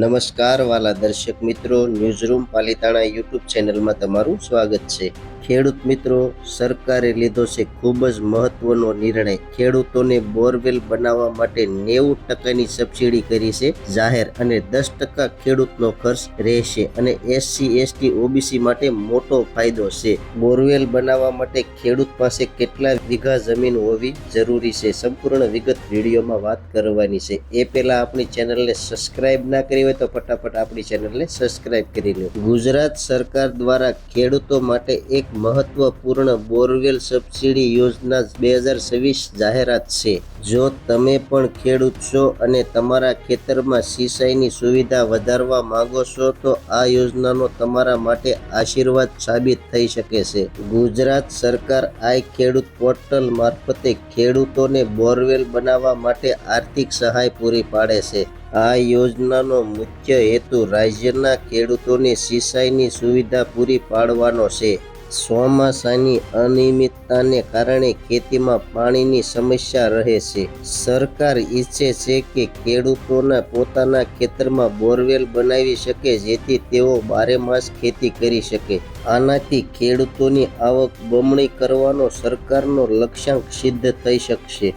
નમસ્કાર વાલા દર્શક મિત્રો, ન્યૂઝરૂમ પાલિતાણા યુટ્યુબ ચેનલમાં તમારું સ્વાગત છે। ખેડૂત મિત્રો, સરકારે લીધો છે ખૂબ જ મહત્વનો નિર્ણય। ખેડૂતોને બોરવેલ બનાવવા માટે 90% સબસિડી કરી છે જાહેર અને 10% ખેડૂતનો ખર્ચ રહેશે અને SC ST OBC માટે મોટો ફાયદો છે। બોરવેલ બનાવવા માટે ખેડૂત પાસે કેટલા વીઘા જમીન હોવી જરૂરી છે, સંપૂર્ણ વિગત વિડીયોમાં વાત કરવાની છે। એ પહેલા આપણી ચેનલને સબસ્ક્રાઇબ ના કરી હોય તો ફટાફટ આપણી ચેનલને સબસ્ક્રાઇબ કરી લો। ગુજરાત સરકાર દ્વારા ખેડૂતો માટે એક મહત્વપૂર્ણ બોરવેલ સબસિડી યોજના 2026 જાહેરાત છે। જો તમે પણ ખેડૂત છો અને તમારા ખેતરમાં સિંચાઈની સુવિધા વધારવા માંગો છો તો આ યોજનાનો તમારા માટે આશીર્વાદ સાબિત થઈ શકે છે। ગુજરાત સરકાર આઈ ખેડૂત પોર્ટલ મારફતે ખેડૂતોને બોરવેલ બનાવવા માટે આર્થિક સહાય પૂરી પાડે છે। આ યોજનાનો મુખ્ય હેતુ રાજ્યના ખેડૂતોને સિંચાઈની સુવિધા પૂરી પાડવાનો છે। ચોમાસાની અનિયમિતતાને કારણે ખેતીમાં પાણીની સમસ્યા રહે છે। સરકાર ઈચ્છે છે કે ખેડૂતોના પોતાના ખેતરમાં બોરવેલ બનાવી શકે જેથી તેઓ બારેમાસ ખેતી કરી શકે। આનાથી ખેડૂતોની આવક બમણી કરવાનો સરકારનો લક્ષ્યાંક સિદ્ધ થઈ શકશે।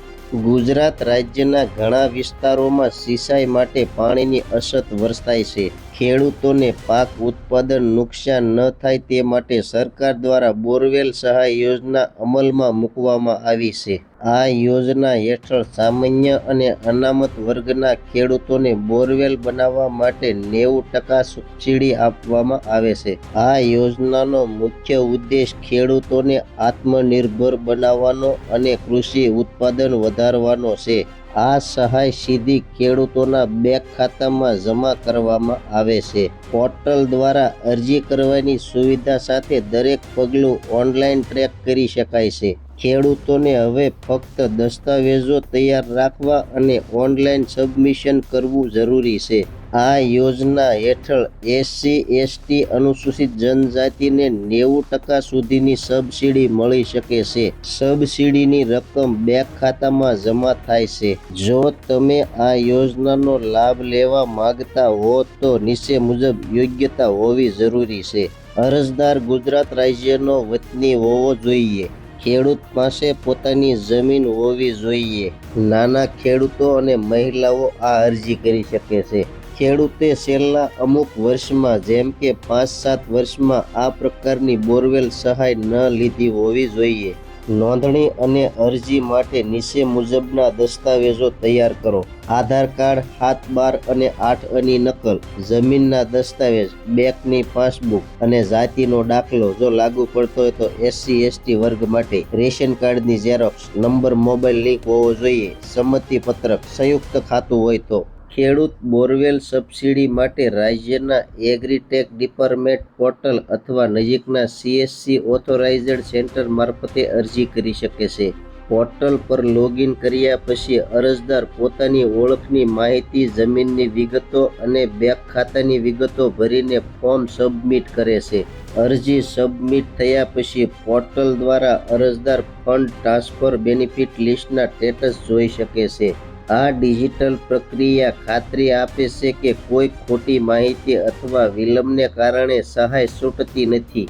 ગુજરાત રાજ્યના ઘણા વિસ્તારોમાં સિંચાઈ માટે પાણીની અછત વર્તાય છે। ખેડૂતોને પાક ઉત્પાદન નુકસાન ન થાય તે માટે સરકાર દ્વારા બોરવેલ સહાય યોજના અમલમાં મૂકવામાં આવી છે। આ યોજના હેઠળ સામાન્ય અને અનામત વર્ગના ખેડૂતોને બોરવેલ બનાવવા માટે 90% સબસિડી આપવામાં આવે છે। આ યોજનાનો મુખ્ય ઉદ્દેશ ખેડૂતોને આત્મનિર્ભર બનાવવાનો અને કૃષિ ઉત્પાદન વધારવાનો છે। આ સહાય સીધી ખેડૂતોના બેંક ખાતામાં જમા કરવામાં આવે છે। પોર્ટલ દ્વારા અરજી કરવાની સુવિધા સાથે દરેક પગલું ઓનલાઈન ટ્રેક કરી શકાય છે। ખેડૂતોને હવે ફક્ત દસ્તાવેજો તૈયાર રાખવા અને ઓનલાઈન સબમિશન કરવું જરૂરી છે। આ યોજના હેઠળ SC ST અનુસૂચિત જનજાતિને 90% સુધીની સબસિડી મળી શકે છે। સબસિડીની રકમ બેંક ખાતામાં જમા થાય છે। જો તમે આ યોજનાનો લાભ લેવા માંગતા હો તો નીચે મુજબ યોગ્યતા હોવી જરૂરી છે। અરજદાર ગુજરાત રાજ્યનો વતની હોવો જોઈએ। ખેડૂત પાસે પોતાની જમીન હોવી જોઈએ। નાના ખેડૂતો અને મહિલાઓ આ અરજી કરી શકે છે। ખેડૂતે છેલ્લા અમુક વર્ષમાં જેમ કે 5-7 વર્ષમાં આ પ્રકારની બોરવેલ સહાય ન લીધી હોવી જોઈએ। નોંધણી અને અરજી માટે નીચે મુજબના દસ્તાવેજો તૈયાર કરો: આધાર કાર્ડ 7-12 અને 8 નકલ, જમીનના દસ્તાવેજ, બેંકની પાસબુક અને જાતિનો દાખલો જો લાગુ પડતો હોય તો SC ST વર્ગ માટે રેશન કાર્ડની ઝેરોક્સ, નંબર મોબાઈલ લિંક હોવો જોઈએ, સંમતિ પત્રક, સંયુક્ત ખાતું હોય તો। ખેડૂત બોરવેલ સબસિડી માટે રાજ્યના એગ્રીટેક ડિપાર્ટમેન્ટ પોર્ટલ અથવા નજીકના CSC ઓથોરાઇઝ્ડ સેન્ટર મારફતે અરજી કરી શકે છે। પોર્ટલ પર લોગિન કર્યા પછી અરજદાર પોતાની ઓળખની માહિતી, જમીનની વિગતો અને બેંક ખાતાની વિગતો ભરીને ફોર્મ સબમિટ કરે છે। અરજી સબમિટ થયા પછી પોર્ટલ દ્વારા અરજદાર ફંડ ટ્રાન્સફર બેનિફિટ લિસ્ટના સ્ટેટસ જોઈ શકે છે। આ ડિજિટલ પ્રક્રિયા ખાતરી આપે છે કે કોઈ ખોટી માહિતી અથવા વિલંબને કારણે સહાય છૂટતી નથી।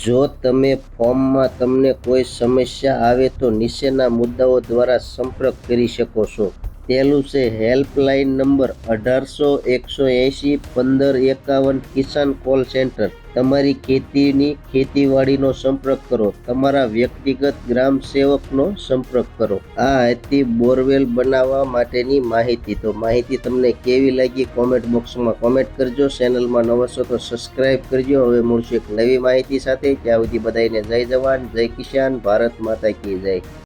જો તમે ફોર્મમાં તમને કોઈ સમસ્યા આવે તો નીચેના મુદ્દાઓ દ્વારા સંપર્ક કરી શકો છો। પહેલું છે હેલ્પલાઇન નંબર 1800-180-1551 કિસાન કોલ સેન્ટર। તમારી ખેતીવાડીનો સંપર્ક કરો, તમારા વ્યક્તિગત ગ્રામ સેવકનો સંપર્ક કરો। આ હતી બોરવેલ બનાવવા માટેની માહિતી। તો માહિતી તમને કેવી લાગી કોમેન્ટ બોક્સમાં કોમેન્ટ કરજો। ચેનલમાં નવા છો તો સબસ્ક્રાઇબ કરજો। હવે મળશું એક નવી માહિતી સાથે। ત્યાં સુધી બધાને જય જવાન, જય કિસાન, ભારત માતા કી જય।